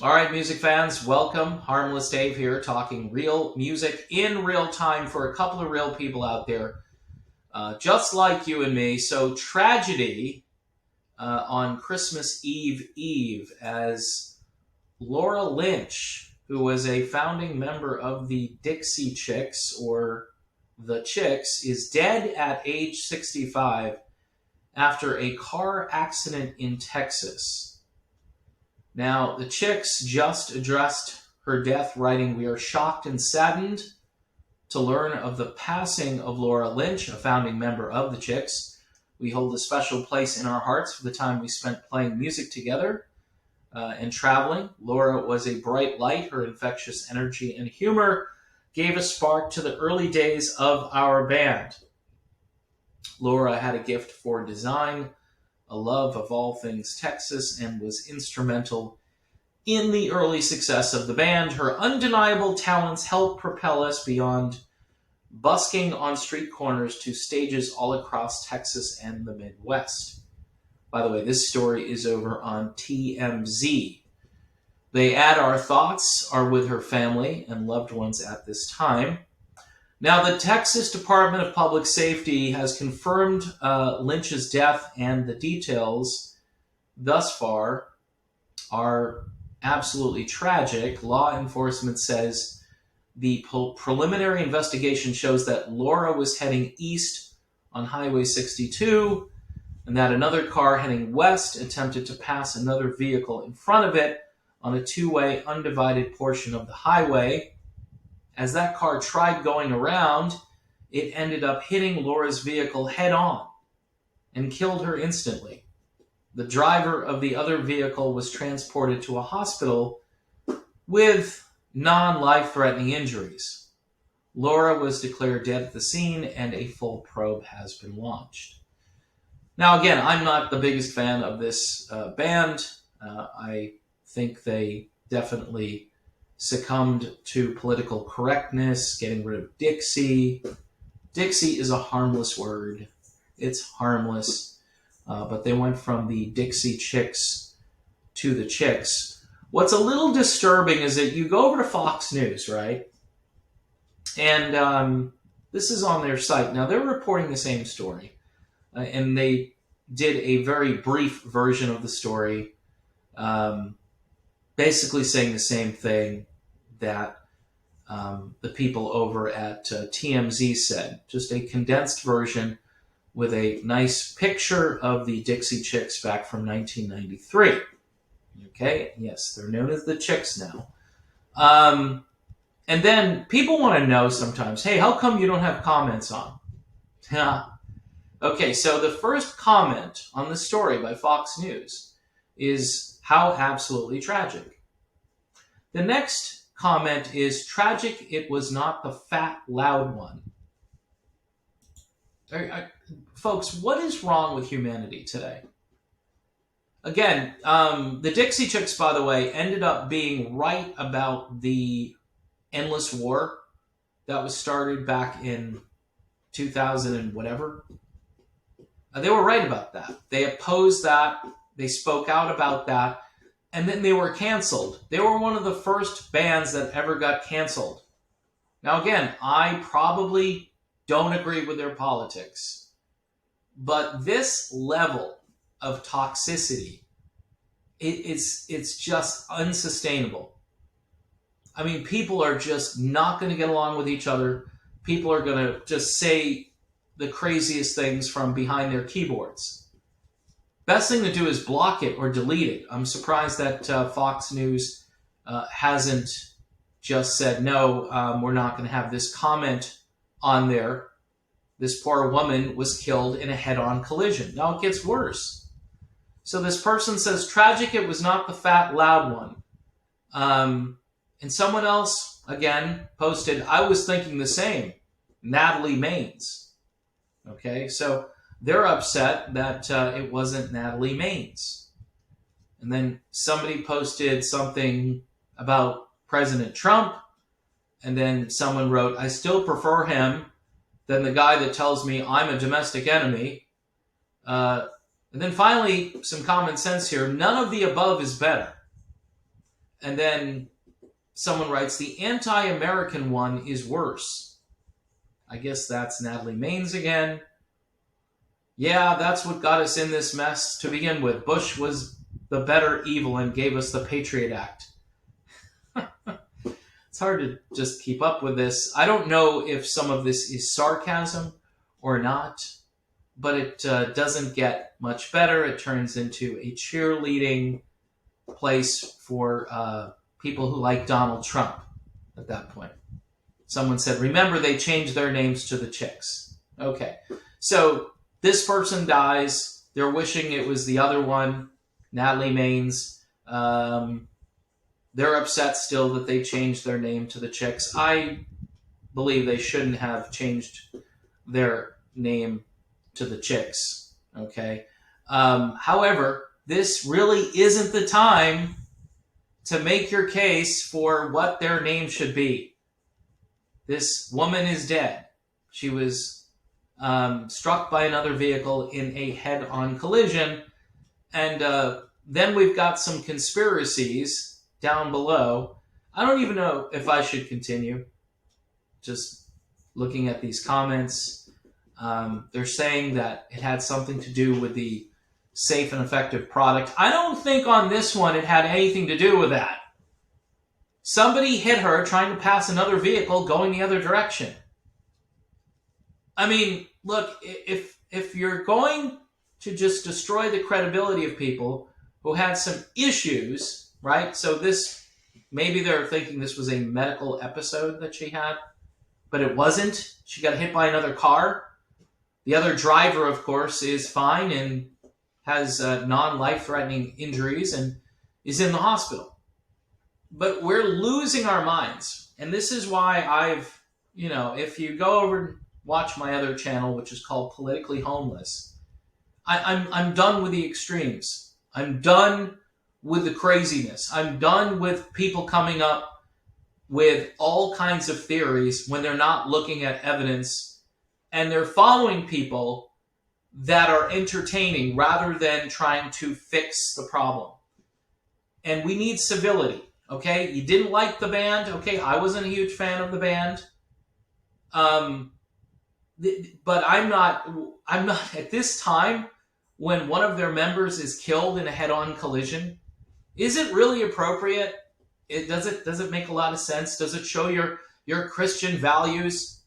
All right, music fans, welcome. Harmless Dave here, talking real music in real time for a couple of real people out there, just like you and me. So, tragedy on Christmas Eve, as Laura Lynch, who was a founding member of the Dixie Chicks, or the Chicks, is dead at age 65 after a car accident in Texas. Now, the Chicks just addressed her death, writing, "We are shocked and saddened to learn of the passing of Laura Lynch, a founding member of the Chicks. We hold a special place in our hearts for the time we spent playing music together and traveling. Laura was a bright light. Her infectious energy and humor gave a spark to the early days of our band. Laura had a gift for design, a love of all things Texas, and was instrumental in the early success of the band. Her undeniable talents helped propel us beyond busking on street corners to stages all across Texas and the Midwest." By the way, this story is over on TMZ. They add, "Our thoughts are with her family and loved ones at this time." Now, the Texas Department of Public Safety has confirmed Lynch's death, and the details thus far are absolutely tragic. Law enforcement says the preliminary investigation shows that Laura was heading east on Highway 62 and that another car heading west attempted to pass another vehicle in front of it on a two-way undivided portion of the highway. As that car tried going around, it ended up hitting Laura's vehicle head on and killed her instantly. The driver of the other vehicle was transported to a hospital with non-life-threatening injuries. Laura was declared dead at the scene, and a full probe has been launched. Now, again, I'm not the biggest fan of this band. I think they definitely succumbed to political correctness, getting rid of Dixie. Dixie is a harmless word. It's harmless. But they went from the Dixie Chicks to the Chicks. What's a little disturbing is that you go over to Fox News, right? And this is on their site. Now, they're reporting the same story. And they did a very brief version of the story, basically saying the same thing that the people over at TMZ said. Just a condensed version with a nice picture of the Dixie Chicks back from 1993. Okay, yes, they're known as the Chicks now. And then people want to know sometimes, hey, how come you don't have comments on? Okay, so the first comment on the story by Fox News is how absolutely tragic. The next comment is, tragic it was not the fat, loud one. Folks, what is wrong with humanity today? Again, the Dixie Chicks, by the way, ended up being right about the endless war that was started back in 2000 and whatever. They were right about that. They opposed that. They spoke out about that. And then they were canceled. They were one of the first bands that ever got canceled. Now, again, I probably don't agree with their politics. But this level of toxicity, it's just unsustainable. I mean, people are just not going to get along with each other. People are going to just say the craziest things from behind their keyboards. Best thing to do is block it or delete it. I'm surprised that Fox News hasn't just said, no, we're not going to have this comment on there. This poor woman was killed in a head-on collision. Now it gets worse. So this person says, tragic it was not the fat, loud one. And someone else, again, posted, I was thinking the same. Natalie Maines. Okay, so they're upset that it wasn't Natalie Maines. And then somebody posted something about President Trump, and then someone wrote, I still prefer him than the guy that tells me I'm a domestic enemy. And then finally, some common sense here. None of the above is better. And then someone writes, the anti-American one is worse. I guess that's Natalie Maines again. Yeah, that's what got us in this mess to begin with. Bush was the better evil and gave us the Patriot Act. It's hard to just keep up with this. I don't know if some of this is sarcasm or not, but it doesn't get much better. It turns into a cheerleading place for people who like Donald Trump at that point. Someone said, remember, they changed their names to the chicks. Okay, so this person dies. They're wishing it was the other one, Natalie Maines. They're upset still that they changed their name to the chicks. I believe they shouldn't have changed their name to the chicks. Okay. However, this really isn't the time to make your case for what their name should be. This woman is dead. She was struck by another vehicle in a head-on collision. And then we've got some conspiracies down below. I don't even know if I should continue. Just looking at these comments, they're saying that it had something to do with the safe and effective product. I don't think on this one it had anything to do with that. Somebody hit her trying to pass another vehicle going the other direction. I mean, look, if you're going to just destroy the credibility of people who had some issues, right? So this, maybe they're thinking this was a medical episode that she had, but it wasn't. She got hit by another car. The other driver, of course, is fine and has non-life-threatening injuries and is in the hospital. But we're losing our minds. And this is why I've, if you go over and watch my other channel, which is called Politically Homeless, I'm done with the extremes. I'm done with the craziness. I'm done with people coming up with all kinds of theories when they're not looking at evidence, and they're following people that are entertaining rather than trying to fix the problem. And we need civility, okay? You didn't like the band, okay? I wasn't a huge fan of the band. But I'm not at this time when one of their members is killed in a head-on collision. Is it really appropriate? Does it make a lot of sense? Does it show your Christian values?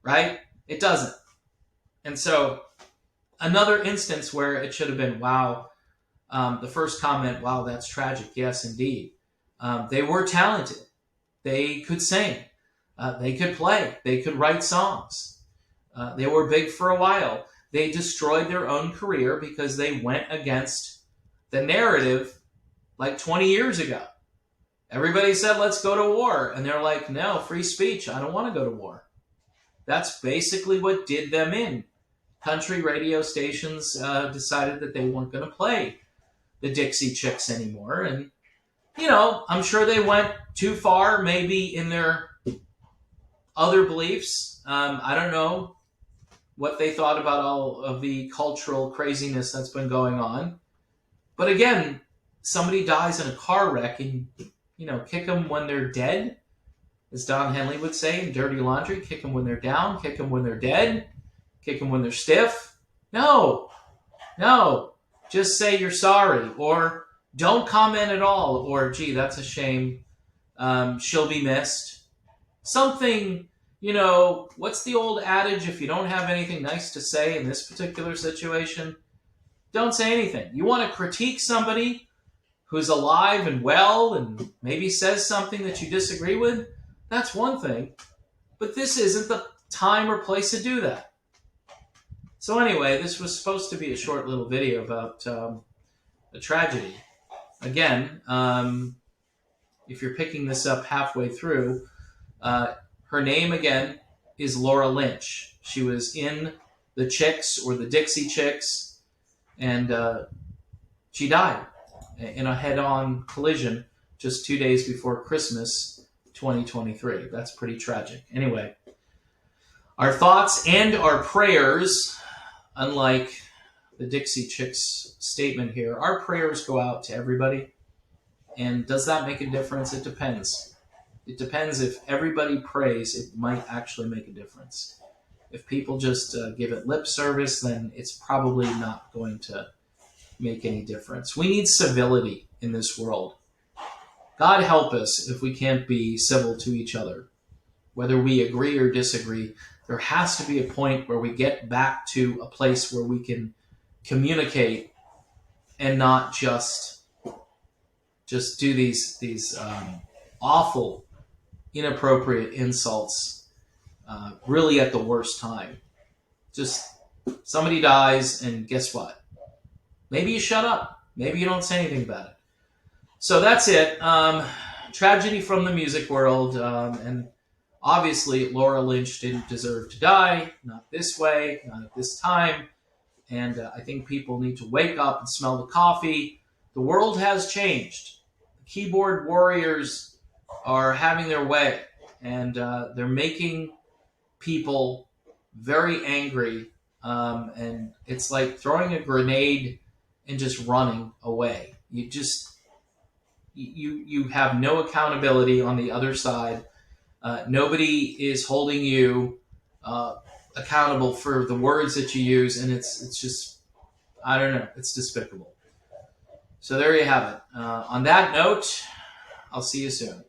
Right? It doesn't. And so another instance where it should have been, wow, the first comment, wow, that's tragic. Yes, indeed. They were talented. They could sing. They could play. They could write songs. They were big for a while. They destroyed their own career because they went against the narrative like 20 years ago. Everybody said, let's go to war. And they're like, no, free speech. I don't want to go to war. That's basically what did them in. Country radio stations decided that they weren't going to play the Dixie Chicks anymore. And, I'm sure they went too far, maybe in their other beliefs. I don't know what they thought about all of the cultural craziness that's been going on. But again, somebody dies in a car wreck and, kick them when they're dead, as Don Henley would say in Dirty Laundry, kick them when they're down, kick them when they're dead, kick them when they're stiff. No, just say you're sorry, or don't comment at all, or, gee, that's a shame, she'll be missed. Something, what's the old adage, if you don't have anything nice to say in this particular situation, don't say anything. You want to critique somebody who's alive and well and maybe says something that you disagree with, that's one thing. But this isn't the time or place to do that. So anyway, this was supposed to be a short little video about a tragedy. Again, if you're picking this up halfway through, her name again is Laura Lynch. She was in the Chicks, or the Dixie Chicks, and she died in a head-on collision just 2 days before Christmas 2023. That's pretty tragic. Anyway, our thoughts and our prayers, unlike the Dixie Chicks statement here, our prayers go out to everybody. And does that make a difference? It depends. It depends. If everybody prays, it might actually make a difference. If people just give it lip service, then it's probably not going to make any difference. We need civility in this world. God help us if we can't be civil to each other. Whether we agree or disagree, there has to be a point where we get back to a place where we can communicate and not just do these awful, inappropriate insults really at the worst time. Just somebody dies, and guess what? Maybe you shut up. Maybe you don't say anything about it. So that's it. Tragedy from the music world. And obviously, Laura Lynch didn't deserve to die. Not this way, not at this time. And I think people need to wake up and smell the coffee. The world has changed. The keyboard warriors are having their way. And they're making people very angry. And it's like throwing a grenade and just running away. You have no accountability on the other side. Nobody is holding you accountable for the words that you use, and it's just, I don't know, it's despicable. So there you have it. On that note, I'll see you soon.